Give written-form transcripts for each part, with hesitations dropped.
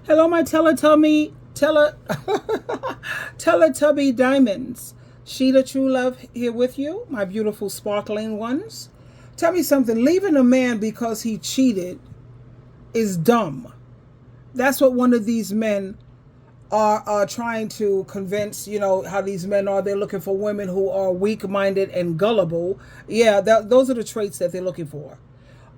Hello, my Teletubby diamonds. SheilaTruelove here with you, my beautiful sparkling ones. Tell me something. Leaving a man because he cheated is dumb. That's what one of these men are trying to convince, how these men are. They're looking for women who are weak-minded and gullible. Yeah, those are the traits that they're looking for.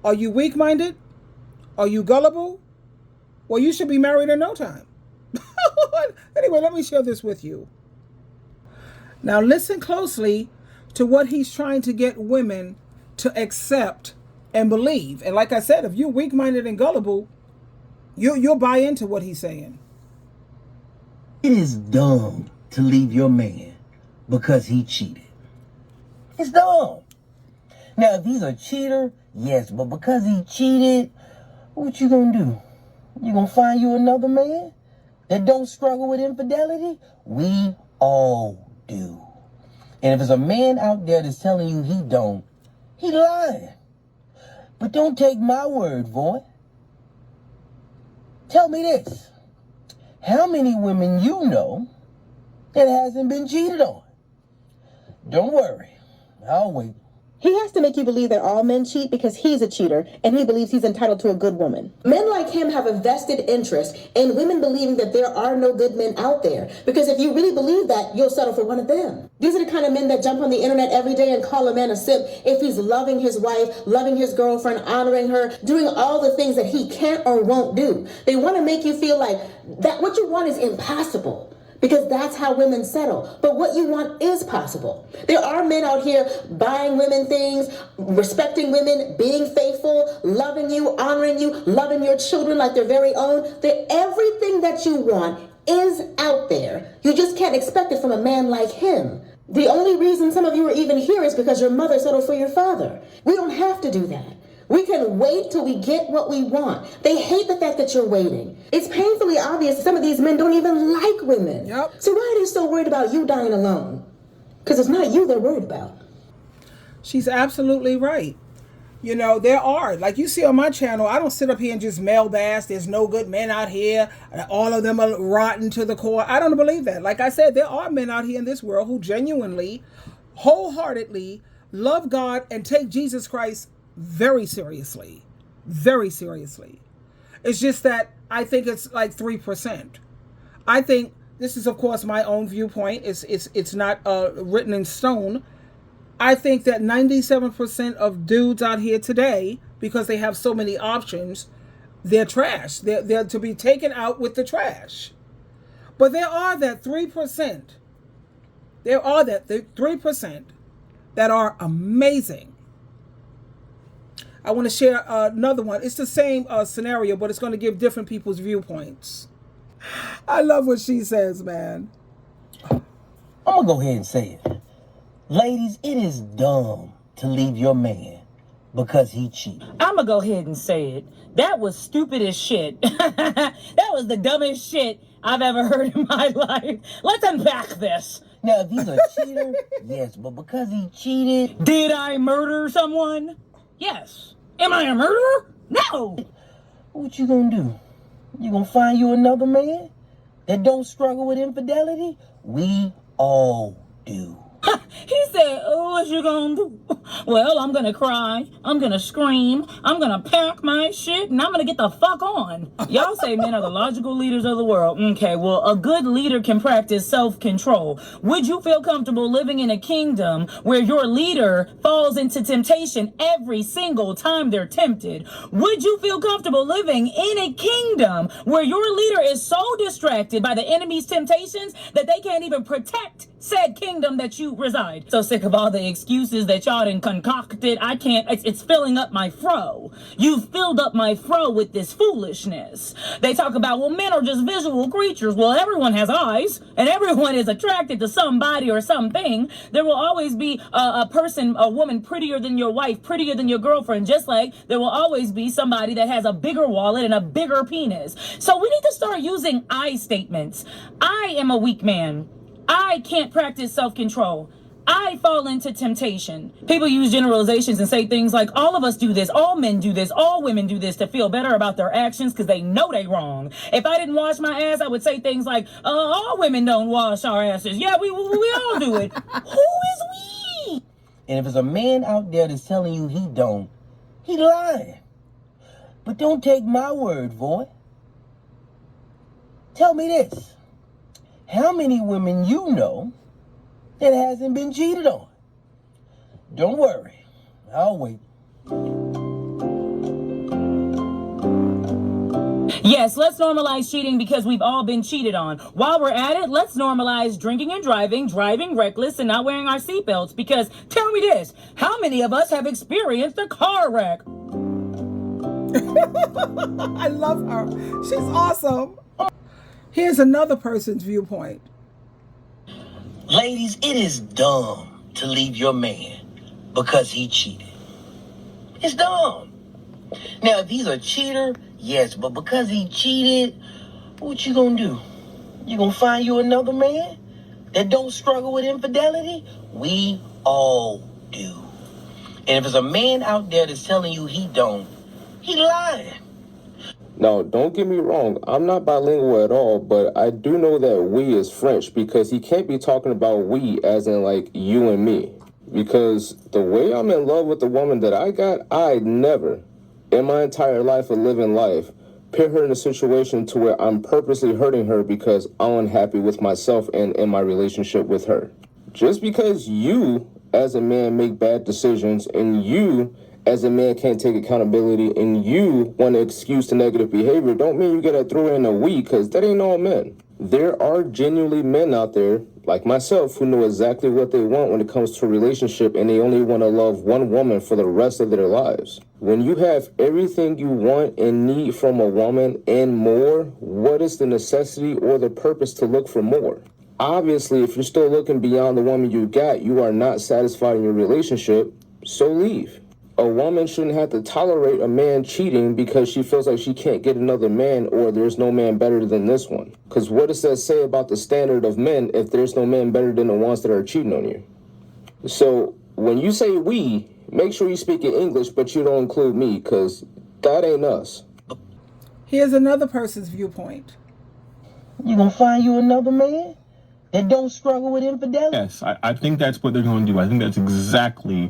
Are you weak-minded? Are you gullible? Well, you should be married in no time. Anyway, let me share this with you. Now, listen closely to what he's trying to get women to accept and believe. And like I said, if you're weak-minded and gullible, you'll buy into what he's saying. It is dumb to leave your man because he cheated. It's dumb. Now, if he's a cheater, yes, but because he cheated, what you gonna do? You gonna find you another man that don't struggle with infidelity? We all do. And if there's a man out there that's telling you he don't, he lying. But don't take my word for it. Tell me this. How many women you know that hasn't been cheated on? Don't worry. I'll wait. He has to make you believe that all men cheat because he's a cheater and he believes he's entitled to a good woman. Men like him have a vested interest in women believing that there are no good men out there. Because if you really believe that, you'll settle for one of them. These are the kind of men that jump on the internet every day and call a man a simp if he's loving his wife, loving his girlfriend, honoring her, doing all the things that he can't or won't do. They want to make you feel like that what you want is impossible. Because that's how women settle. But what you want is possible. There are men out here buying women things, respecting women, being faithful, loving you, honoring you, loving your children like their very own. Everything that you want is out there. You just can't expect it from a man like him. The only reason some of you are even here is because your mother settled for your father. We don't have to do that. We can wait till we get what we want. They hate the fact that you're waiting. It's painfully obvious that some of these men don't even like women. Yep. So why are they so worried about you dying alone? Because it's not you they're worried about. She's absolutely right. There are, like you see on my channel, I don't sit up here and just male bash. There's no good men out here. All of them are rotten to the core. I don't believe that. Like I said, there are men out here in this world who genuinely, wholeheartedly love God and take Jesus Christ very seriously. Very seriously. It's just that I think it's like 3%. I think this is, of course, my own viewpoint. It's not written in stone. I think that 97% of dudes out here today, because they have so many options, they're trash. They're to be taken out with the trash. But there are that 3%. There are that 3% that are amazing. I want to share another one. It's the same scenario, but it's going to give different people's viewpoints. I love what she says, man. I'm going to go ahead and say it. Ladies, it is dumb to leave your man because he cheated. I'm going to go ahead and say it. That was stupid as shit. That was the dumbest shit I've ever heard in my life. Let's unpack this. Now, if he's a cheater, yes, but because he cheated... Did I murder someone? Yes. Am I a murderer? No. What you gonna do? You gonna find you another man that don't struggle with infidelity? We all do. He said, oh, what you gonna do? Well, I'm gonna cry. I'm gonna scream. I'm gonna pack my shit, and I'm gonna get the fuck on. Y'all say men are the logical leaders of the world. Okay, well, a good leader can practice self-control. Would you feel comfortable living in a kingdom where your leader falls into temptation every single time they're tempted? Would you feel comfortable living in a kingdom where your leader is so distracted by the enemy's temptations that they can't even protect said kingdom that you reside? So sick of all the excuses that y'all done concocted. I can't, it's filling up my fro. You've filled up my fro with this foolishness. They talk about, well, men are just visual creatures. Well, everyone has eyes and everyone is attracted to somebody or something. There will always be a person, a woman prettier than your wife, prettier than your girlfriend, just like there will always be somebody that has a bigger wallet and a bigger penis. So we need to start using I statements. I am a weak man. I can't practice self-control. I fall into temptation. People use generalizations and say things like, all of us do this, all men do this, all women do this to feel better about their actions because they know they wrong. If I didn't wash my ass, I would say things like, all women don't wash our asses. Yeah, we all do it. Who is we? And if it's a man out there that's telling you he don't, he lying. But don't take my word for it. Tell me this. How many women you know that hasn't been cheated on? Don't worry. I'll wait. Yes, let's normalize cheating because we've all been cheated on. While we're at it, let's normalize drinking and driving reckless, and not wearing our seatbelts. Because tell me this, how many of us have experienced a car wreck? I love her. She's awesome. Here's another person's viewpoint. Ladies, it is dumb to leave your man because he cheated. It's dumb. Now, if he's a cheater, yes, but because he cheated, what you gonna do? You gonna find you another man that don't struggle with infidelity? We all do. And if it's a man out there that's telling you he don't, he lying. Now, don't get me wrong, I'm not bilingual at all, but I do know that we is French because he can't be talking about we as in like you and me. Because the way I'm in love with the woman that I got, I never, in my entire life of living life, put her in a situation to where I'm purposely hurting her because I'm unhappy with myself and in my relationship with her. Just because you, as a man, make bad decisions and you, as a man, can't take accountability and you want to excuse the negative behavior, don't mean you gotta throw in a we, because that ain't all men. There are genuinely men out there, like myself, who know exactly what they want when it comes to a relationship, and they only want to love one woman for the rest of their lives. When you have everything you want and need from a woman and more, what is the necessity or the purpose to look for more? Obviously, if you're still looking beyond the woman you got, you are not satisfied in your relationship, so leave. A woman shouldn't have to tolerate a man cheating because she feels like she can't get another man or there's no man better than this one. Because what does that say about the standard of men if there's no man better than the ones that are cheating on you? So when you say we, make sure you speak in English, but you don't include me, because that ain't us. Here's another person's viewpoint. You gonna find you another man that don't struggle with infidelity? Yes, I think that's what they're going to do. I think that's exactly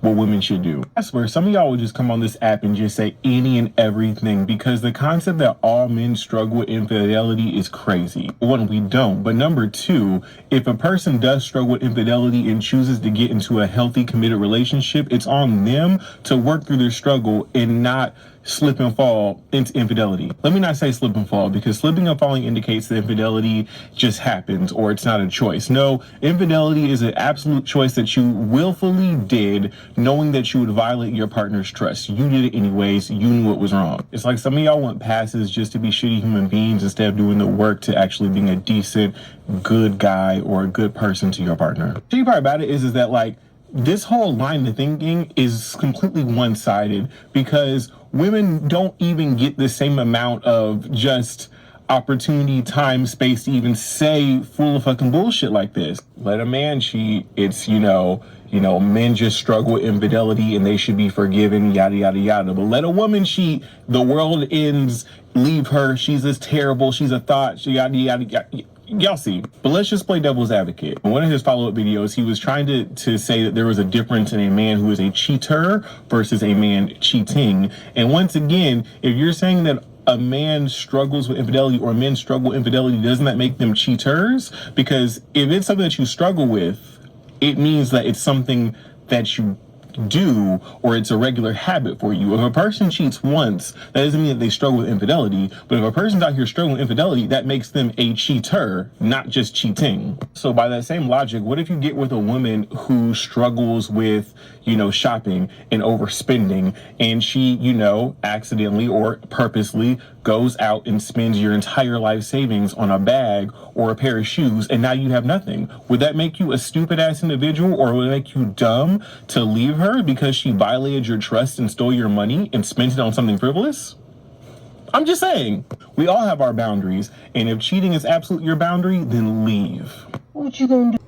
what women should do. I swear, some of y'all would just come on this app and just say any and everything, because the concept that all men struggle with infidelity is crazy. One, we don't. But number two, if a person does struggle with infidelity and chooses to get into a healthy, committed relationship, it's on them to work through their struggle and not slip and fall into infidelity. Let me not say slip and fall, because slipping and falling indicates that infidelity just happens or it's not a choice. No, infidelity is an absolute choice that you willfully did, knowing that you would violate your partner's trust. You did it anyways. You knew it was wrong. It's like some of y'all want passes just to be shitty human beings instead of doing the work to actually being a decent, good guy or a good person to your partner. The shitty part about it is that, like, this whole line of thinking is completely one-sided, because women don't even get the same amount of just opportunity, time, space to even say full of fucking bullshit like this. Let a man cheat. It's, you know, men just struggle with infidelity and they should be forgiven, yada, yada, yada. But let a woman cheat, the world ends, leave her, she's as terrible, she's a thought, yada, yada, yada. Y'all see. But let's just play devil's advocate. In one of his follow-up videos, he was trying to say that there was a difference in a man who is a cheater versus a man cheating. And once again, if you're saying that a man struggles with infidelity or men struggle with infidelity, doesn't that make them cheaters? Because if it's something that you struggle with, it means that it's something that you do, or it's a regular habit for you. If a person cheats once, that doesn't mean that they struggle with infidelity. But if a person's out here struggling with infidelity, that makes them a cheater, not just cheating. So by that same logic, what if you get with a woman who struggles with, shopping and overspending, and she, accidentally or purposely goes out and spends your entire life savings on a bag or a pair of shoes, and now you have nothing? Would that make you a stupid ass individual, or would it make you dumb to leave her because she violated your trust and stole your money and spent it on something frivolous? I'm just saying, we all have our boundaries, and if cheating is absolutely your boundary, then leave. What you gonna do?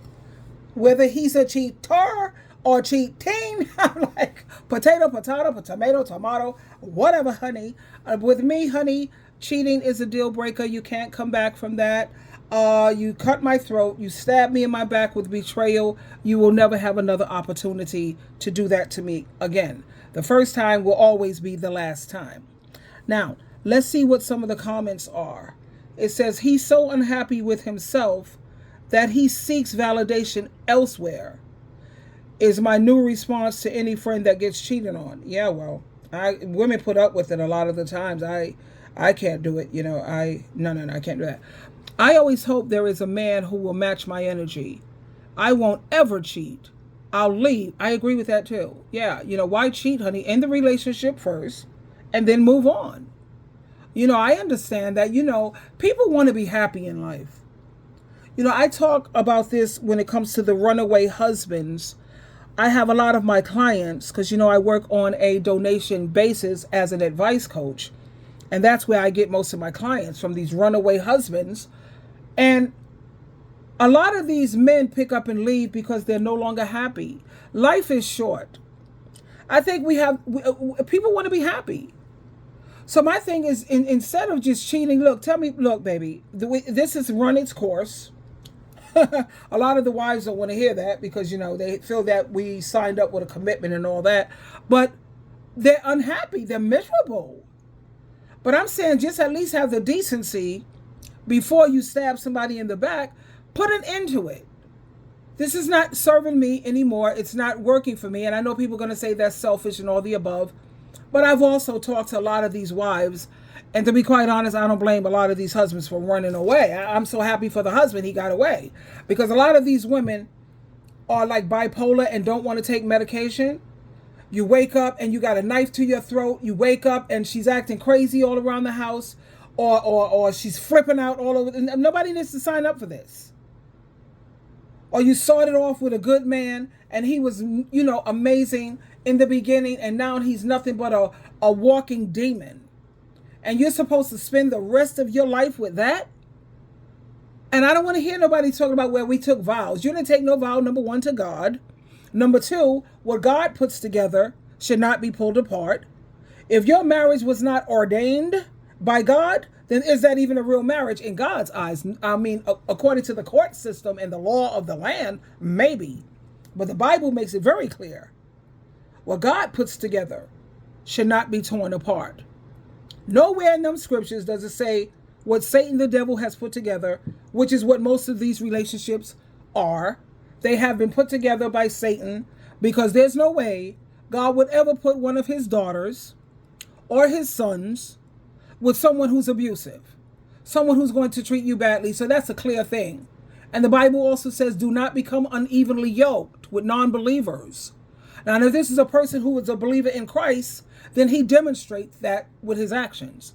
whether he's a cheater or cheating. I'm like, potato, tomato, whatever, honey. With me, honey, cheating is a deal breaker. You can't come back from that. You cut my throat. You stabbed me in my back with betrayal. You will never have another opportunity to do that to me again. The first time will always be the last time. Now, let's see what some of the comments are. It says, he's so unhappy with himself that he seeks validation elsewhere. Is my new response to any friend that gets cheated on. Yeah, well, women put up with it a lot of the times. I can't do it. No, I can't do that. I always hope there is a man who will match my energy. I won't ever cheat. I'll leave. I agree with that too. Yeah, why cheat, honey? End the relationship first and then move on. I understand that, people want to be happy in life. I talk about this when it comes to the runaway husbands. I have a lot of my clients, because, I work on a donation basis as an advice coach. And that's where I get most of my clients, from these runaway husbands. And a lot of these men pick up and leave because they're no longer happy. Life is short. I think people want to be happy. So my thing is, instead of just cheating, look, baby, this has run its course. A lot of the wives don't want to hear that because, they feel that we signed up with a commitment and all that. But they're unhappy. They're miserable. But I'm saying just at least have the decency before you stab somebody in the back, put an end to it. This is not serving me anymore. It's not working for me. And I know people are going to say that's selfish and all the above. But I've also talked to a lot of these wives. And to be quite honest, I don't blame a lot of these husbands for running away. I'm so happy for the husband he got away. Because a lot of these women are like bipolar and don't want to take medication. You wake up and you got a knife to your throat. You wake up and she's acting crazy all around the house. Or she's flipping out all over. Nobody needs to sign up for this. Or you started off with a good man and he was, amazing in the beginning, and now he's nothing but a walking demon. And you're supposed to spend the rest of your life with that? And I don't want to hear nobody talking about where we took vows. You didn't take no vow, number one, to God. Number two, what God puts together should not be pulled apart. If your marriage was not ordained by God, then is that even a real marriage in God's eyes? I mean, according to the court system and the law of the land, maybe. But the Bible makes it very clear. What God puts together should not be torn apart. Nowhere in them scriptures does it say what Satan the devil has put together, which is what most of these relationships are. They have been put together by Satan, because there's no way God would ever put one of his daughters or his sons with someone who's abusive, someone who's going to treat you badly. So that's a clear thing. And the Bible also says, do not become unevenly yoked with non-believers. Now, if this is a person who is a believer in Christ, then he demonstrates that with his actions.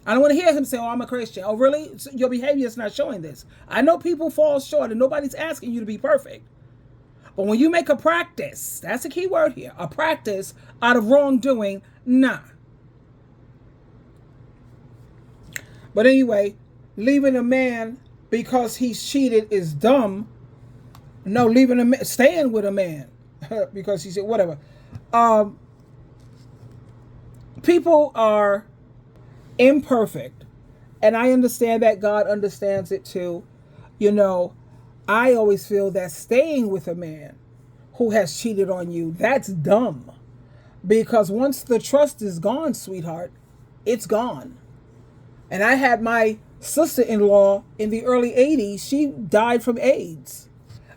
I don't want to hear him say, oh, I'm a Christian. Oh, really? Your behavior is not showing this. I know people fall short and nobody's asking you to be perfect. But when you make a practice, that's a key word here, a practice out of wrongdoing, nah. But anyway, leaving a man because he's cheated is dumb. No, staying with a man because he said whatever. People are imperfect, and I understand that. God understands it too. I always feel that staying with a man who has cheated on you, that's dumb. Because once the trust is gone, sweetheart, it's gone. And I had my sister-in-law in the early 80s. She died from AIDS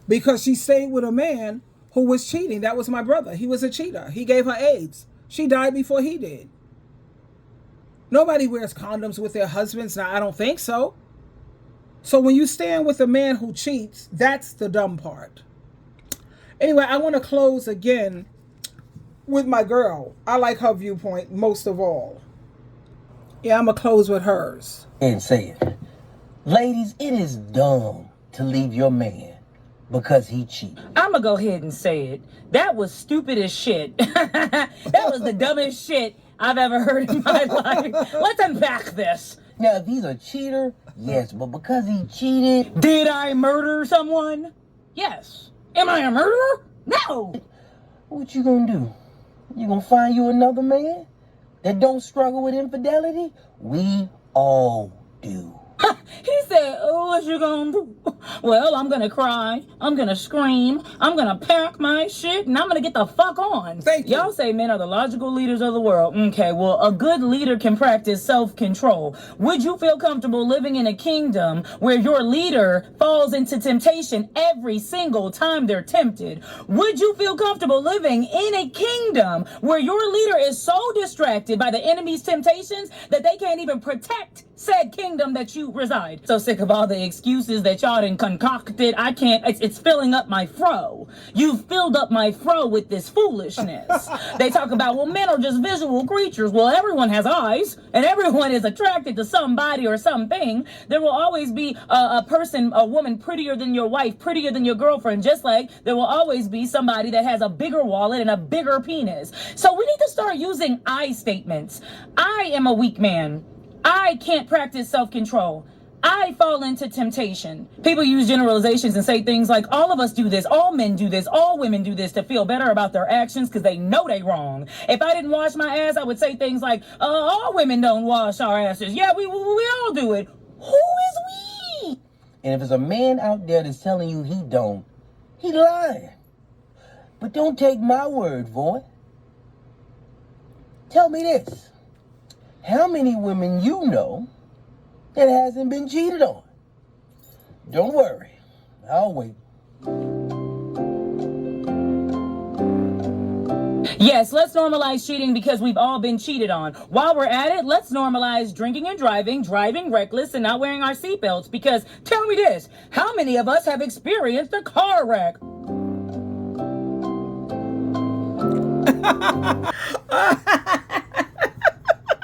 because she stayed with a man who was cheating. That was my brother. He was a cheater. He gave her AIDS. She died before he did. Nobody wears condoms with their husbands. Now, I don't think so. So when you stand with a man who cheats, that's the dumb part. Anyway, I want to close again with my girl. I like her viewpoint most of all. Yeah, I'm going to close with hers. And say it. Ladies, it is dumb to leave your man because he cheated. I'm going to go ahead and say it. That was stupid as shit. That was the dumbest shit I've ever heard in my life. Let's unpack this. Now, if he's a cheater, yes, but because he cheated... Did I murder someone? Yes. Am I a murderer? No. What you gonna do? You gonna find you another man that don't struggle with infidelity? We all do. He said, oh, what you gonna do? Well, I'm gonna cry, I'm gonna scream, I'm gonna pack my shit, and I'm gonna get the fuck on. Thank you. Y'all say men are the logical leaders of the world. Okay, well, a good leader can practice self-control. Would you feel comfortable living in a kingdom where your leader falls into temptation every single time they're tempted? Would you feel comfortable living in a kingdom where your leader is so distracted by the enemy's temptations that they can't even protect said kingdom that you reside? So sick of all the excuses that y'all done concocted. I can't, it's filling up my fro. You've filled up my fro with this foolishness. They talk about, well, men are just visual creatures. Well, everyone has eyes and everyone is attracted to somebody or something. There will always be a person, a woman prettier than your wife, prettier than your girlfriend, just like there will always be somebody that has a bigger wallet and a bigger penis. So we need to start using I statements. I am a weak man. I can't practice self-control. I fall into temptation. People use generalizations and say things like, all of us do this, all men do this, all women do this to feel better about their actions because they know they wrong. If I didn't wash my ass, I would say things like, all women don't wash our asses. Yeah, we all do it. Who is we? And if there's a man out there that's telling you he don't, he lying. But don't take my word for it. Tell me this. How many women you know that hasn't been cheated on? Don't worry. I'll wait. Yes, let's normalize cheating because we've all been cheated on. While we're at it, let's normalize drinking and driving reckless, and not wearing our seatbelts. Because tell me this, how many of us have experienced a car wreck?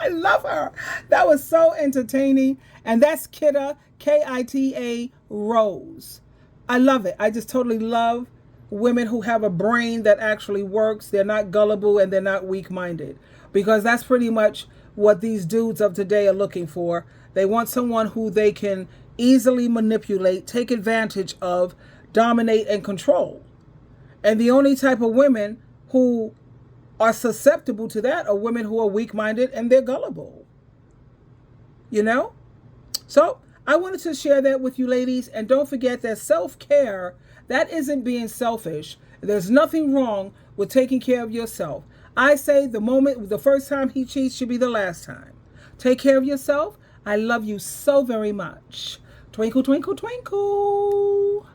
I love her. That was so entertaining. And that's Kita, Kita Rose. I love it. I just totally love women who have a brain that actually works. They're not gullible and they're not weak-minded. Because that's pretty much what these dudes of today are looking for. They want someone who they can easily manipulate, take advantage of, dominate, and control. And the only type of women who are susceptible to that are women who are weak-minded and they're gullible. You know? So I wanted to share that with you ladies. And don't forget that self-care, that isn't being selfish. There's nothing wrong with taking care of yourself. I say the first time he cheats should be the last time. Take care of yourself. I love you so very much. Twinkle, twinkle, twinkle.